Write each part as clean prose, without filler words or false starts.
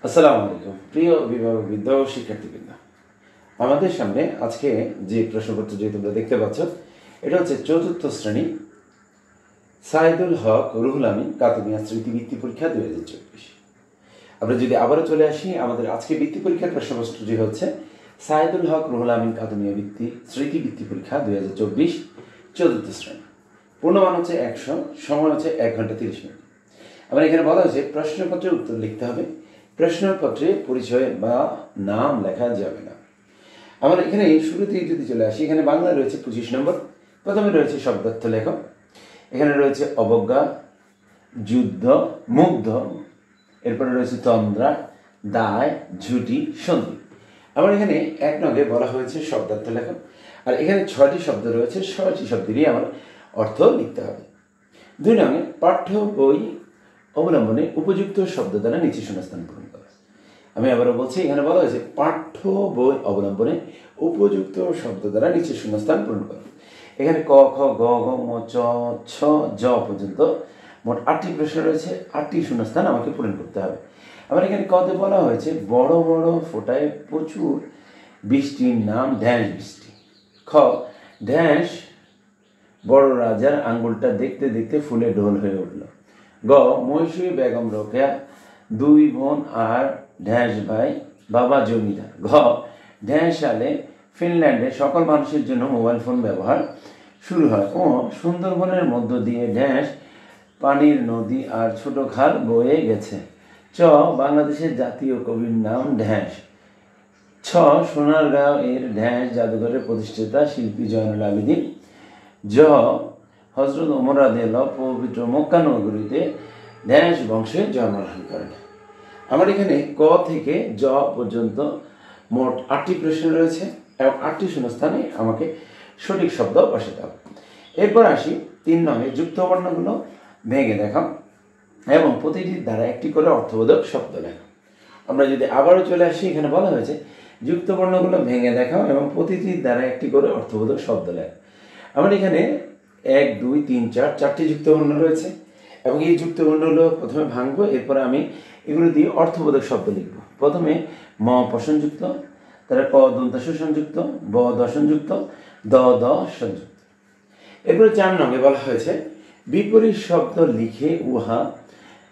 আসসালামু আলাইকুম প্রিয় অভিভাবকবৃন্দ ও শিক্ষার্থীবৃন্দ। আমাদের সামনে আজকে যে প্রশ্নপত্র যে তোমরা দেখতে পাচ্ছ, এটা হচ্ছে চতুর্থ শ্রেণী সাইদুল হক রুহুল আমিন কাতুমিয়া স্মৃতি বৃত্তি পরীক্ষা 2024। আমরা যদি আবারও চলে আসি, আমাদের আজকে বৃত্তি পরীক্ষার প্রশ্নপত্রটি হচ্ছে সাইদুল হক রুহুল আমিন কাতুমিয়া স্মৃতি বৃত্তি পরীক্ষা 2024 চতুর্থ শ্রেণী। পূর্ণমান হচ্ছে 100, সময় হচ্ছে 1 ঘন্টা 30 মিনিট। আবার এখানে বলা হয়েছে প্রশ্নপত্রের উত্তর লিখতে হবে, প্রশ্নপত্রে পরিচয় বা নাম লেখা যাবে না। আমার এখানে শুরুতেই যদি চলে আসি, এখানে বাংলা রয়েছে 25 নম্বর। প্রথমে রয়েছে শব্দার্থ লেখ, এখানে রয়েছে অবজ্ঞা, যুদ্ধ, মুগ্ধ, এরপরে রয়েছে তন্দ্রা, দায়, ঝুটি, সন্ধি। আমার এখানে 1 নঙ্গে বলা হয়েছে শব্দার্থ লেখ, আর এখানে 6টি শব্দ রয়েছে, 6টি শব্দেরই আমার অর্থ লিখতে হবে। 2 নঙ্গে পাঠ্য বই অবলম্বনে উপযুক্ত শব্দ দ্বারা নিচে শূন্যস্থান পূরণ করা। আমি আবারও বলছি, এখানে বলা হয়েছে পাঠ্য বই অবলম্বনে উপযুক্ত শব্দ দ্বারা নিচে শূন্যস্থান পূরণ করা। এখানে ক, খ, গ, ঘ, ঙ, চ, ছ, জ পর্যন্ত মোট 8টি প্রশ্ন রয়েছে, 8টি শূন্যস্থান আমাকে পূরণ করতে হবে। আবার এখানে কতে বলা হয়েছে বড় বড় ফোঁটায় প্রচুর বৃষ্টির নাম ড্যাশ বৃষ্টি। খ, ড্যাশ বড় রাজার আঙ্গুলটা দেখতে দেখতে ফুলে ঢোল হয়ে উঠল। গ, মৈশুরী বেগম রোকেয়া 2 বোন আর ড্যাশ ভাই বাবা জমিদার। ঘ, ড্যাশ সালে ফিনল্যান্ডে সকল মানুষের জন্য মোবাইল ফোন ব্যবহার শুরু হয়। ও, সুন্দরবনের মধ্য দিয়ে ড্যাশ পানির নদী আর ছোট খাল বয়ে গেছে। চ, বাংলাদেশের জাতীয় কবির নাম ড্যাশ। ছ, সোনারগাঁও এর ড্যাশ জাদুঘরের প্রতিষ্ঠাতা শিল্পী জয়নুল আবেদিন। জ, হযরত ওমর রাদিয়াল্লাহু পবিত্র মক্কা নগরীতে ড্যাশ বংশে জন্মগ্রহণ করেন। আমার এখানে ক থেকে জ পর্যন্ত মোট 8টি প্রশ্ন রয়েছে এবং 8টি শূন্যস্থানে আমাকে সঠিক শব্দ বসাতে হবে। এরপর আসি 3 নঙ্গে যুক্ত বর্ণগুলো ভেঙে দেখাও এবং প্রতিটির দ্বারা একটি করে অর্থবোধক শব্দ লেখো। আমরা যদি আবারও চলে আসি, এখানে বলা হয়েছে যুক্ত বর্ণগুলো ভেঙে দেখাও এবং প্রতিটির দ্বারা একটি করে অর্থবোধক শব্দ লেখো। আমার এখানে 1, 2, 3, 4 4টি যুক্তবর্ণ রয়েছে এবং এই যুক্তবর্ণগুলো প্রথমে ভাঙবো, এরপরে আমি এগুলো দিয়ে অর্থবোধক শব্দ লিখব। প্রথমে ম পশনযুক্ত, তারপরে ক দন্তাস সংযুক্ত, ব দশনযুক্ত, দ দ সংযুক্ত। এরপরে 4 নঙ্গে বলা হয়েছে বিপরীত শব্দ লিখে উহা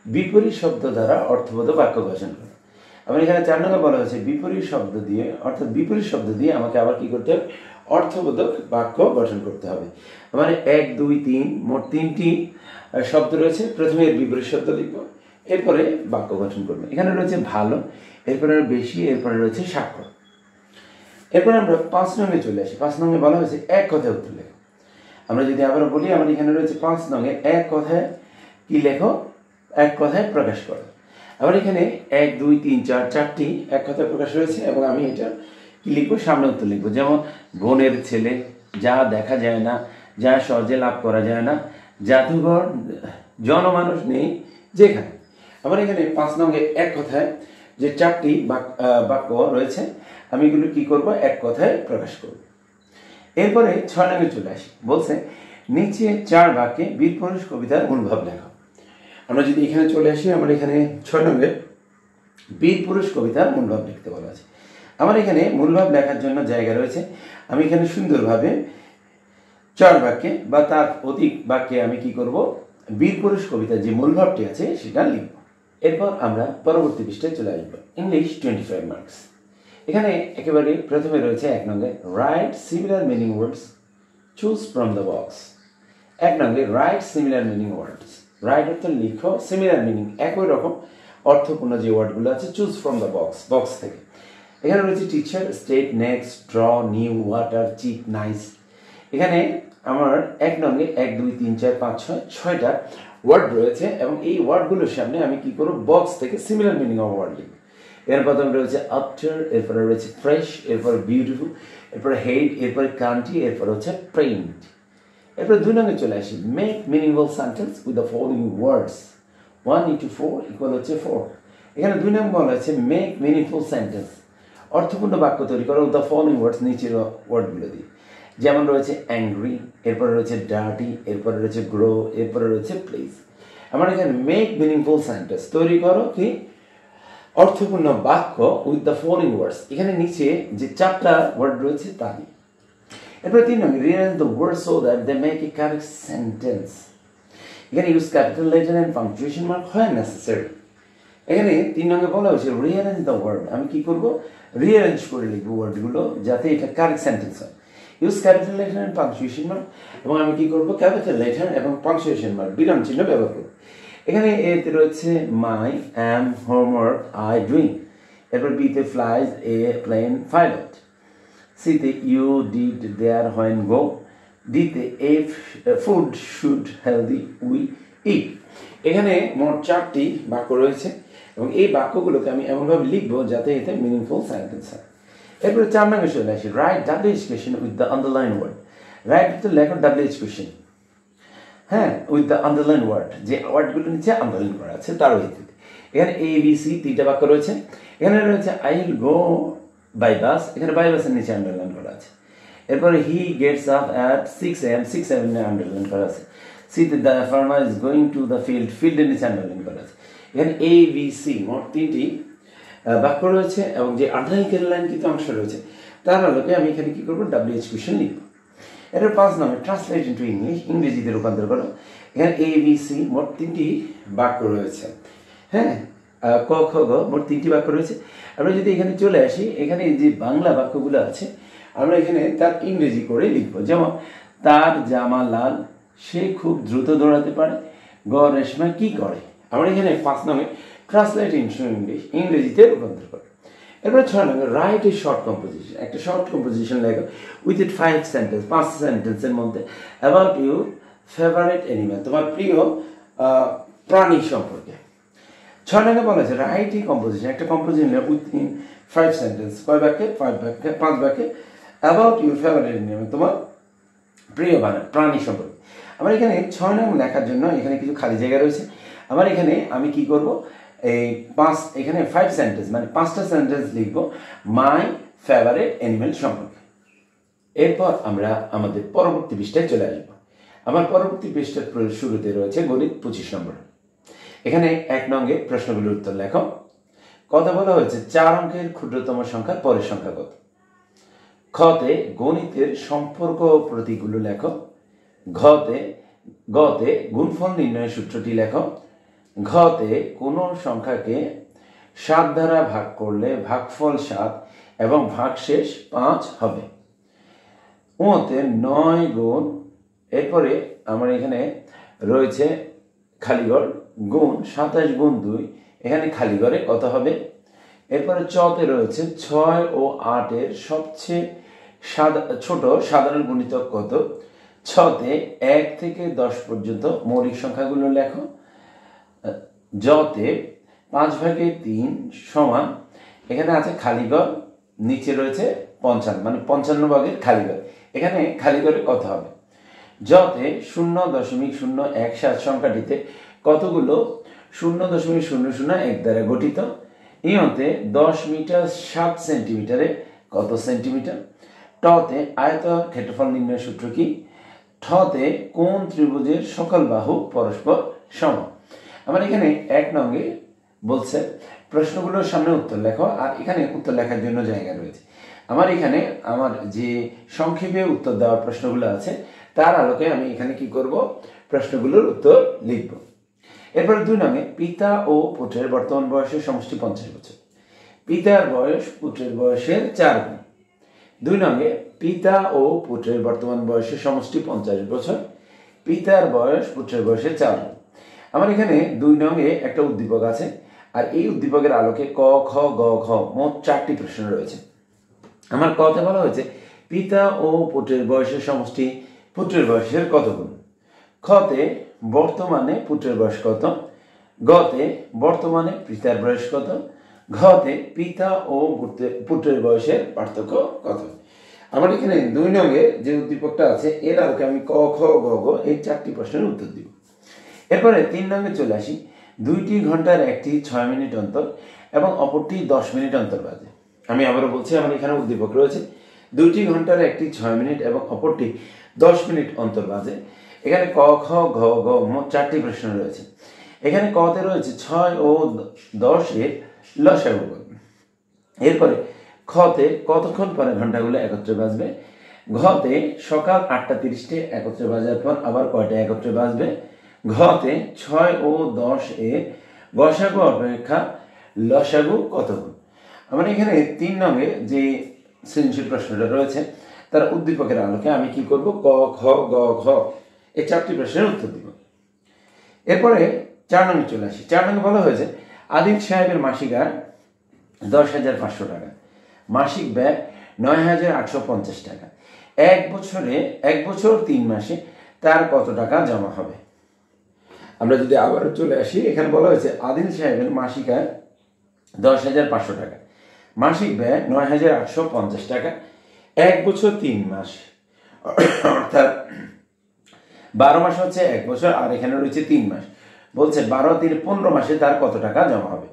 বিপরীত শব্দ দ্বারা অর্থবোধক বাক্য গঠন করো। আমার এখানে 4 নঙ্গে বলা হয়েছে বিপরীত শব্দ দিয়ে, অর্থাৎ বিপরীত শব্দ দিয়ে আমাকে আবার কি করতে হবে, অর্থবোধক বাক্য গঠন করতে হবে। আমার 1, 2, 3 মোট 3টি শব্দ রয়েছে। প্রথমে এর বিপরীত শব্দ লিখব, এরপরে বাক্য গঠন করব। এখানে রয়েছে ভালো, এরপরে বেশি, এরপরে রয়েছে স্বাক্ষর। এরপরে আমরা 5 নঙ্গে চলে আসি। 5 নঙ্গে বলা হয়েছে এক কথায় উত্তর লেখো। আমরা যদি আবারও বলি, আমার এখানে রয়েছে 5 নঙ্গে এক কথায় কি লেখো, এক কথায় প্রকাশ করো। আবার এখানে 1, 2, 3, 4 4টি এক কথায় প্রকাশ রয়েছে এবং আমি এটা কি লিখবো, সামনে উত্তর লিখবো। যেমন বোনের ছেলে, যা দেখা যায় না, যা সহজে লাভ করা যায় না, জাদুঘর জনমানুষ নেই যেখানে। আবার এখানে 5 নঙ্গে এক কথায় যে 4টি বাক্য রয়েছে, আমি এগুলো কি করব, এক কথায় প্রকাশ করব। এরপরে 6 নঙ্গে চলে আসি। বলছে নিচে 4 বাক্যে বীরপুরুষ কবিতার মূলভাব লেখো। আমরা যদি এখানে চলে আসি, আমার এখানে 6 নঙ্গে বীরপুরুষ কবিতার মূলভাব লিখতে বলা আছে। আমার এখানে মূলভাব লেখার জন্য জায়গা রয়েছে। আমি এখানে সুন্দরভাবে 4 বাক্যে বা তার অধিক বাক্যে আমি কি করব, বীরপুরুষ কবিতার যে মূলভাবটি আছে সেটা লিখব। এরপর আমরা পরবর্তী পৃষ্ঠায় চলে আসবো। English 25 marks. এখানে একেবারে প্রথমে রয়েছে 1 নঙ্গে write similar meaning words, choose from the box. 1 নঙ্গে write similar meaning words. Write অর্থ লিখো, সিমিলার মিনিং একই রকম অর্থপূর্ণ যে ওয়ার্ডগুলো আছে, choose from the box, box থেকে। এখানে রয়েছে teacher, state, next, draw, new, water, cheap, nice. এখানে আমার 1 নঙ্গে 1, 2, 3, 4, 5, 6 6টা ওয়ার্ড রয়েছে এবং এই ওয়ার্ডগুলোর সামনে আমি কি করব, বক্স থেকে সিমিলার মিনিং অফ ওয়ার্ড লিখব। এর প্রথমে রয়েছে আফটার, এরপরে রয়েছে ফ্রেশ, এরপরে বিউটিফুল, এরপরে হেড, এরপরে কান্ট্রি, এরপরে হচ্ছে পেইন্ট। এরপরে 2 নঙ্গে চলে আসি। Make meaningful sentence with the following words. 1 into 4 equal হচ্ছে 4। এখানে 2 নম্বর বলা হচ্ছে মেক মিনিংফুল সেন্টেন্স, অর্থপূর্ণ বাক্য তৈরি করো উইথ দ্য ফলোইং ওয়ার্ডস, নিচের ওয়ার্ডগুলো দিয়ে। যেমন রয়েছে অ্যাংরি, এরপরে রয়েছে ডার্টি, এরপরে রয়েছে গ্রো, এরপরে রয়েছে প্লিজ। আমার এখানে মেক মিনিংফুল সেন্টেন্স তৈরি করো কি অর্থপূর্ণ বাক্য উইথ দ্য ফলোইং ওয়ার্ডস, এখানে নিচে যে 4টা ওয়ার্ড রয়েছে তা দিয়ে। এরপরে 3 নম্বর rearrange the words so that they make a correct sentence, এখানে use capital letter and punctuation mark হয় নেসেসারি। এখানে 3 নম্বরে বলা হয়েছে rearrange the word, আমি কি করব, রিঅ্যারেঞ্জ করে লিখবো ওয়ার্ডগুলো যাতে এটা কারেক্ট সেন্টেন্স হয়। Use capital letter and punctuation mark, এবং আমি কি করব, ক্যাপিটাল লেটার এবং পাংচুয়েশন মার্ক বিরাম চিহ্ন ব্যবহার করব। এখানে এতে রয়েছে my, am, homework, I, doing. এরপর বিতে ফ্লাইজ, এ প্লেন, পাইলট। সিতে you, did, there, when, go. ডিতে a food, should, healthy, we, eat. এখানে মোট 4টি বাক্য রয়েছে এবং এই বাক্যগুলোকে আমি এমনভাবে লিখবো যাতে এতে মিনিংফুল সেন্টেন্স হয়। এরপরে 4 নম্বরে চলে আসি write WH question with the underline word. Write তো লেখো WH কোয়েশ্চেন, হ্যাঁ, উইথ দ্য আন্ডারলাইন ওয়ার্ড, যে ওয়ার্ডগুলো নিচে আন্ডারলাইন করা আছে তার ভিত্তিতে। এখানে ABC 3টা বাক্য রয়েছে। এখানে রয়েছে I will go by bus, এখানে বাই বাসের নিচে আন্ডারলাইন করা আছে। এরপরে he gets up at 6 AM, 6 AM underline করা আছে। সিতে the farmer is going to the field, ফিল্ডের নিচে আন্ডারলাইন করা আছে। এখানে ABC মোট 3টি বাক্য রয়েছে এবং যে আন্ডারলাইন লাইন কিন্তু অংশ রয়েছে তার আলোকে আমি এখানে কি করবো, WH কোয়েশ্চেন লিখবো। এর 5 নম্বর ট্রান্সলেট ইনটু ইংলিশ, ইংরেজিতে রূপান্তর করো। এখানে ABC মোট 3টি বাক্য রয়েছে, হ্যাঁ, ক খ গ মোট 3টি বাক্য রয়েছে। আমরা যদি এখানে চলে আসি, এখানে যে বাংলা বাক্যগুলো আছে আমরা এখানে তার ইংরেজি করে লিখবো। যেমন তার জামা লাল, সে খুব দ্রুত দৌড়াতে পারে, গ রেশমা কি করে। আমরা এখানে 5 নম্বরে ট্রান্সলেট ইনটু ইংলিশ, ইংরেজিতে রূপান্তর করো। এরপরে 6 নম্বর রাইট এ শর্ট কম্পোজিশন, একটা শর্ট কম্পোজিশন লেখো উইথ ইট 5 সেন্টেন্স, 5 সেন্টেন্সের মধ্যে অ্যাবাউট ইউর ফেভারিট অ্যানিমেল, তোমার প্রিয় প্রাণী সম্পর্কে। 6 নম্বরে বলা হয়েছে রাইট এ কম্পোজিশন, একটা কম্পোজিশন উইথ ইন 5 সেন্টেন্স, কয় বাক্যে, 5 বাক্যে অ্যাবাউট ইউর ফেভারিট অ্যানিমেল, তোমার প্রিয় প্রাণী সম্পর্কে। আমার এখানে 6 নম্বর লেখার জন্য এখানে কিছু খালি জায়গা রয়েছে। আমার এখানে আমি কি করব, এই এখানে 5 সেন্টেন্স মানে 5টা সেন্টেন্স লিখবো মাই ফেভারিট অ্যানিমেল সম্পর্কে। এরপর আমরা আমাদের পরবর্তী পৃষ্ঠায় চলে আসবো। আমার পরবর্তী পৃষ্ঠার শুরুতে রয়েছে গণিত 25 নম্বর। এখানে 1 নঙ্গে প্রশ্নগুলোর উত্তর লেখো। কথা বলা হয়েছে 4 অঙ্কের ক্ষুদ্রতম সংখ্যার পরের সংখ্যা কত। খতে গণিতের সম্পর্ক প্রতীকগুলো লেখো। গতে গুণফল নির্ণয়ের সূত্রটি লেখো। ঘতে কোনো সংখ্যাকে 7 দ্বারা ভাগ করলে ভাগফল 7 এবং ভাগশেষ 5 হবে। ওতে 9 গুণ, এরপরে আমার এখানে রয়েছে খালিগড় গুণ 27 গুণ 2, এখানে খালিগড়ে কত হবে। এরপরে চতে রয়েছে 6 ও 8 এর সবচেয়ে ছোট সাধারণ গুণিতক কত। ছতে 1 থেকে 10 পর্যন্ত মৌলিক সংখ্যাগুলো লেখো। যতে 5/3 সমান, এখানে আছে খালিগড়, নিচে রয়েছে 55 মানে 55 ভাগের খালিগড়, এখানে খালিগড়ে কত হবে। যতে 0.017 সংখ্যাটিতে কতগুলো 0.001 দ্বারা গঠিত। ইয়তে 10 মিটার 7 সেন্টিমিটারে কত সেন্টিমিটার। টতে আয়তন ক্ষেত্রফল নির্ণয়ের সূত্র কি। ঠতে কোন ত্রিভুজের সকল বাহু পরস্পর সমান। আমার এখানে 1 নঙ্গে বলছে প্রশ্নগুলোর সামনে উত্তর লেখো, আর এখানে উত্তর লেখার জন্য জায়গা রয়েছে। আমার এখানে আমার যে সংক্ষেপে উত্তর দেওয়ার প্রশ্নগুলো আছে তার আলোকে আমি এখানে কি করব, প্রশ্নগুলোর উত্তর লিখব। এরপরে 2 নঙ্গে পিতা ও পুত্রের বর্তমান বয়সের সমষ্টি 50 বছর। পিতার বয়স পুত্রের বয়সের 4 গুণ। 2 নঙ্গে পিতা ও পুত্রের বর্তমান বয়সের সমষ্টি 50 বছর। পিতার বয়স পুত্রের বয়সের 4 গুণ। আমার এখানে 2 নঙ্গে একটা উদ্দীপক আছে, আর এই উদ্দীপকের আলোকে ক খ গ ঘ মোট 4টি প্রশ্ন রয়েছে। আমার কতে বলা হয়েছে পিতা ও পুত্রের বয়সের সমষ্টি পুত্রের বয়সের কত গুণ। খতে বর্তমানে পুত্রের বয়স কত। গতে বর্তমানে পিতার বয়স কত। ঘতে পিতা ও পুত্রের বয়সের পার্থক্য কত। আমার এখানে 2 নঙ্গে যে উদ্দীপকটা আছে এর আলোকে আমি ক খ গ ঘ এই 4টি প্রশ্নের উত্তর দিব। এরপরে 3 নঙ্গে চলে আসি। 2টি ঘন্টার একটি 6 মিনিট অন্তর এবং অপরটি 10 মিনিট অন্তর বাজে। আমি আবারও বলছি, আমার এখানে উদ্দীপক রয়েছে 2টি ঘন্টার একটি 6 মিনিট এবং অপরটি 10 মিনিট অন্তর বাজে। এখানে ক খ ঘ ঘ মোট 4টি প্রশ্ন রয়েছে। এখানে কতে রয়েছে 6 ও 10 এর লসাগু করব। এরপরে খতে কতক্ষণ পরে ঘন্টাগুলো একত্রে বাজবে, ঘতে সকাল 8:30 একত্রে বাজার পর আবার কয়টা একত্রে বাজবে, ঘতে 6 ও 10 এর গসাগু অপেক্ষা লসাগু কত গুণ। আমার এখানে 3 নঙে যে সৃজনশীল প্রশ্নটা রয়েছে তার উদ্দীপকের আলোকে আমি কি করব, ক খ গ ঘ এই 4টি প্রশ্নের উত্তর দিব। এরপরে 4 নঙে চলে আসি। 4 নঙে বলা হয়েছে আদিল সাহেবের মাসিক আয় 10,500 টাকা, মাসিক ব্যয় 9,850 টাকা, এক বছর 3 মাসে তার কত টাকা জমা হবে। আমরা যদি আবারও চলে আসি, এখানে বলা হয়েছে আদিল সাহেবের মাসিক আয় 10,500 টাকা, মাসিক ব্যয় 9,850 টাকা, 1 বছর 3 মাস, অর্থাৎ 12 মাস হচ্ছে 1 বছর, আর এখানে রয়েছে 3 মাস। বলছে 12 3 15 মাসে তার কত টাকা জমা হবে।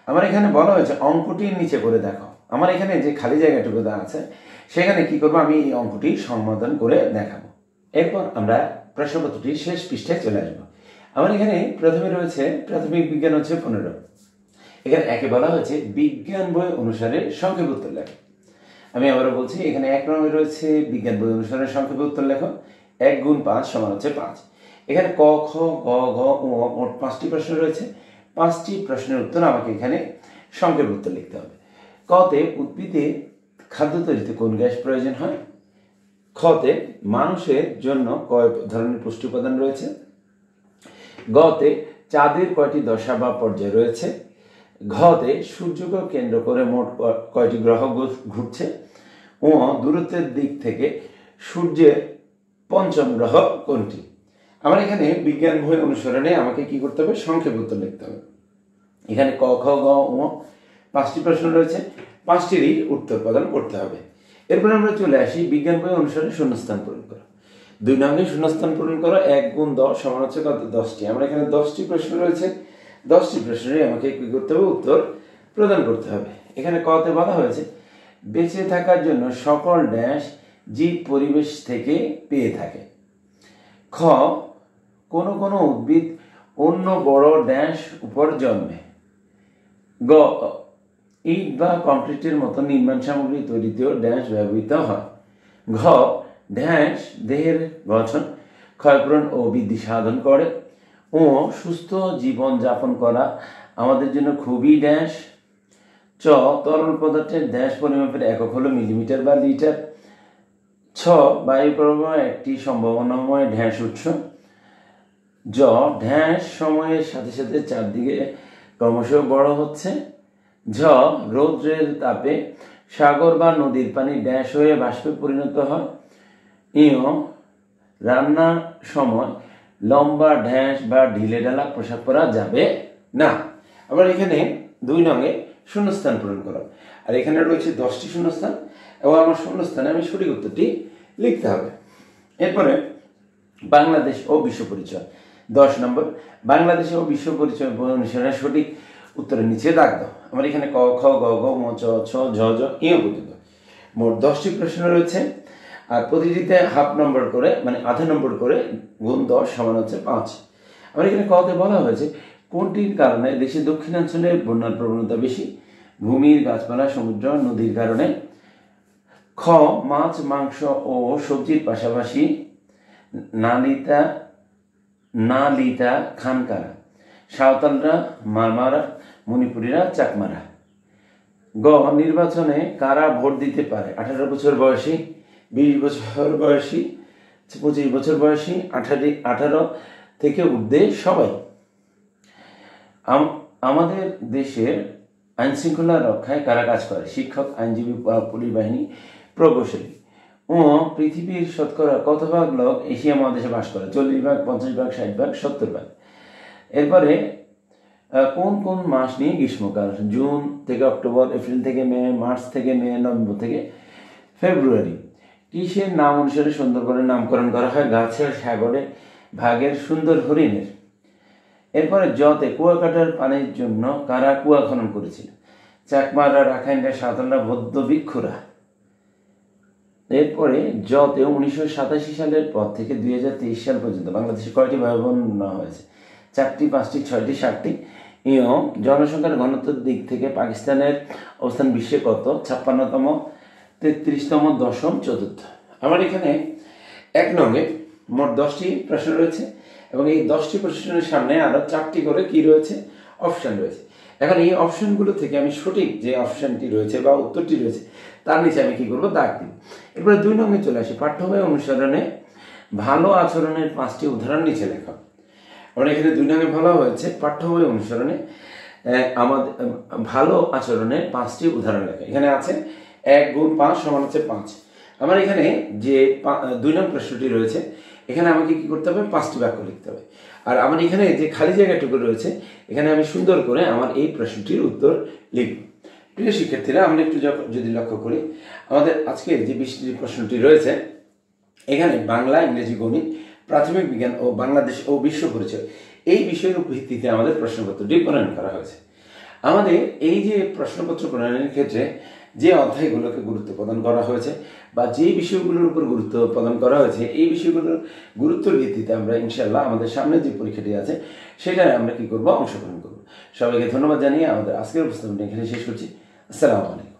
আমার এখানে বলা হয়েছে অঙ্কটির নিচে করে দেখো। আমার এখানে যে খালি জায়গাটুকু দেওয়া আছে সেখানে কি করবো, আমি এই অঙ্কটি সমাধান করে দেখাবো। এরপর আমরা প্রশ্নপত্রটির শেষ পৃষ্ঠায় চলে আসবো। আমার এখানে প্রথমে রয়েছে প্রাথমিক বিজ্ঞান হচ্ছে 15। এখানে একে বলা হয়েছে বিজ্ঞান বই অনুসারে সংক্ষেপ উত্তর লেখো। আমি আবারও বলছি, এখানে 1 নম্বরে রয়েছে বিজ্ঞান বই অনুসারে সংক্ষেপ উত্তর লেখো, 1 গুণ 5 সমান হচ্ছে 5। এখানে ক খ গ ঘ ও মোট 5টি প্রশ্ন রয়েছে। 5টি প্রশ্নের উত্তর আমাকে এখানে সংক্ষেপ উত্তর লিখতে হবে। কতে উদ্ভিদে খাদ্য তৈরিতে কোন গ্যাস প্রয়োজন হয়, খতে মানুষের জন্য কয় ধরনের পুষ্টি উপাদান রয়েছে, গতে চাঁদের কয়টি দশা বা পর্যায় রয়েছে, ঘতে সূর্যকে কেন্দ্র করে মোট কয়টি গ্রহ ঘুরছে, ও দূরত্বের দিক থেকে সূর্যের 5ম গ্রহ কোনটি। আমার এখানে বিজ্ঞান বই অনুসরণে আমাকে কি করতে হবে, সংক্ষেপ উত্তর লিখতে হবে। এখানে ক খ গ ও 5টি প্রশ্ন রয়েছে, 5টিরই উত্তর প্রদান করতে হবে। এরপর আমরা চলে আসি বিজ্ঞান বই অনুসারে শূন্যস্থান পূরণ করো। 2 নঙ্গে শূন্যস্থান পূরণ করো, 1 গুণ 10 সমান হচ্ছে কত, 10টি। আমার এখানে 10টি প্রশ্ন রয়েছে, 10টি প্রশ্নেরই আমাকে কি করতে হবে, উত্তর প্রদান করতে হবে। এখানে কতে বলা হয়েছে বেঁচে থাকার জন্য সকল ড্যাশ জীব পরিবেশ থেকে পেয়ে থাকে। খ কোনো কোনো উদ্ভিদ অন্য বড় ড্যাশ উপর জন্মে। গ ইট বা কংক্রিটের মতো নির্মাণ সামগ্রী তৈরিতেও ড্যাশ ব্যবহৃত হয়। ঘ ড্যাশ দেহের গঠন, ক্ষয়পূরণ ও বৃদ্ধি সাধন করে। ও সুস্থ জীবন যাপন করা আমাদের জন্য খুবই ড্যাশ। চ তরল পদার্থের ড্যাশ পরিমাপের একক হলো মিলিমিটার বা লিটার। ছ বায়ু প্রবাহ একটি সম্ভাবনাময় ড্যাশ উৎস। জ ড্যাশ সময়ের সাথে সাথে চারদিকে ক্রমশ বড় হচ্ছে। ঝ রৌদ্রের তাপে সাগর বা নদীর পানি ড্যাশ হয়ে বাষ্পে পরিণত হয়। ইয় রান্নার সময় লম্বা ড্যাশ বা ঢিলে ঢালা পোশাক পরা যাবে না। আবার এখানে 2 নঙ্গে শূন্যস্থান পূরণ করো, আর এখানে রয়েছে 10টি শূন্যস্থান এবং আমার শূন্যস্থানে আমি সঠিক উত্তরটি লিখতে হবে। এরপরে বাংলাদেশ ও বিশ্ব পরিচয় 10 নম্বর, বাংলাদেশ ও বিশ্ব পরিচয় অনুসারে সঠিক উত্তরের নিচে দাগ দাও। আমার এখানে ক খ গ ঘ ম চ ছ ঝ ঝ ইয় পর্যন্ত মোট 10টি প্রশ্ন রয়েছে, আর প্রতিটিতে হাফ নম্বর করে মানে আধা নম্বর করে গুণ 10 সমান হচ্ছে 5। আমার এখানে কতে বলা হয়েছে কোনটির কারণে দেশের দক্ষিণাঞ্চলে বন্যার প্রবণতা বেশি, ভূমির গাছপালা সমুদ্র নদীর কারণে। খ মাছ মাংস ও সবজির পাশাপাশি নালিতা খান কারা, সাঁওতালরা, মারমারা, মণিপুরীরা, চাকমারা। গ নির্বাচনে কারা ভোট দিতে পারে, 18 বছর বয়সী, 20 বছর বয়সী, 25 বছর বয়সী, 18 থেকে ঊর্ধ্বে সবাই। আমাদের দেশের আইন শৃঙ্খলা রক্ষায় কারা কাজ করে, শিক্ষক, আইনজীবী, পুলিশ বাহিনী, প্রকৌশলী। ও পৃথিবীর শতকরা কত ভাগ লোক এশিয়া মহাদেশে বাস করে, 40 ভাগ, 50 ভাগ, 60 ভাগ, 70 ভাগ। এরপরে কোন কোন মাস নিয়ে গ্রীষ্মকাল, জুন থেকে অক্টোবর, এপ্রিল থেকে মে, মার্চ থেকে মে, নভেম্বর থেকে ফেব্রুয়ারি। কিসের নাম অনুসারে সুন্দরবনের নামকরণ করা হয়, গাছের, সাগরে, ভাগের, সুন্দর হরিণের। এরপরে জতে কুয়াকাটার পানির জন্য কারা কুয়া খনন করেছিল, চাকমারা, রাখাইনরা, সাঁওতালরা, বৌদ্ধ ভিক্ষুরা। এরপরে জতে 1987 সালের পর থেকে 2023 সাল পর্যন্ত বাংলাদেশে কয়টি ভয়াবহ বন্যা হয়েছে, 4টি, 5টি, 6টি, 7টি। ইয় জনসংখ্যার ঘনত্বের দিক থেকে পাকিস্তানের অবস্থান বিশ্বে কত? 56তম, 33তম, 10ম, 4র্থ। আমার এখানে 1 নঙ্গে মোট 10টি প্রশ্ন রয়েছে এবং এই 10টি প্রশ্নের সামনে আরও 4টি করে কি রয়েছে? অপশান রয়েছে। এখন এই অপশানগুলো থেকে আমি সঠিক যে অপশানটি রয়েছে বা উত্তরটি রয়েছে তার নিচে আমি কি করব? দাগ দিব। এরপরে 2 নঙ্গে চলে আসি। পাঠ্য বই অনুসরণে ভালো আচরণের 5টি উদাহরণ নিচে লেখা। আমরা এখানে 2 নঙ্গে বলা হয়েছে পাঠ্য বই অনুসরণে আমাদের ভালো আচরণের 5টি উদাহরণ লেখা। এখানে আছে 1 গুণ 5 সমান হচ্ছে 5। আমার এখানে যে 2 নং প্রশ্নটি রয়েছে এখানে আমাকে কি করতে হবে? 5টি বাক্য লিখতে হবে। আর আমার এখানে যে খালি জায়গাটুকু রয়েছে এখানে আমি সুন্দর করে আমার এই প্রশ্নটির উত্তর লিখব। প্রিয় শিক্ষার্থীরা, আমরা একটু যদি লক্ষ্য করি আমাদের আজকের যে 20টি প্রশ্নটি রয়েছে এখানে বাংলা, ইংরেজি, গণিত, প্রাথমিক বিজ্ঞান ও বাংলাদেশ ও বিশ্ব পরিচয় এই বিষয়ের ভিত্তিতে আমাদের প্রশ্নপত্রটি প্রণয়ন করা হয়েছে। আমাদের এই যে প্রশ্নপত্র প্রণয়নের ক্ষেত্রে যে অধ্যায়গুলোকে গুরুত্ব প্রদান করা হয়েছে বা যে বিষয়গুলোর উপর গুরুত্ব প্রদান করা হয়েছে এই বিষয়গুলোর গুরুত্বের ভিত্তিতে আমরা ইনশাআল্লাহ আমাদের সামনে যে পরীক্ষাটি আছে সেটায় আমরা কি করব? অংশগ্রহণ করব। সবাইকে ধন্যবাদ জানিয়ে আমাদের আজকের উপস্থাপনটা এখানে শেষ করছি। আসসালামু আলাইকুম।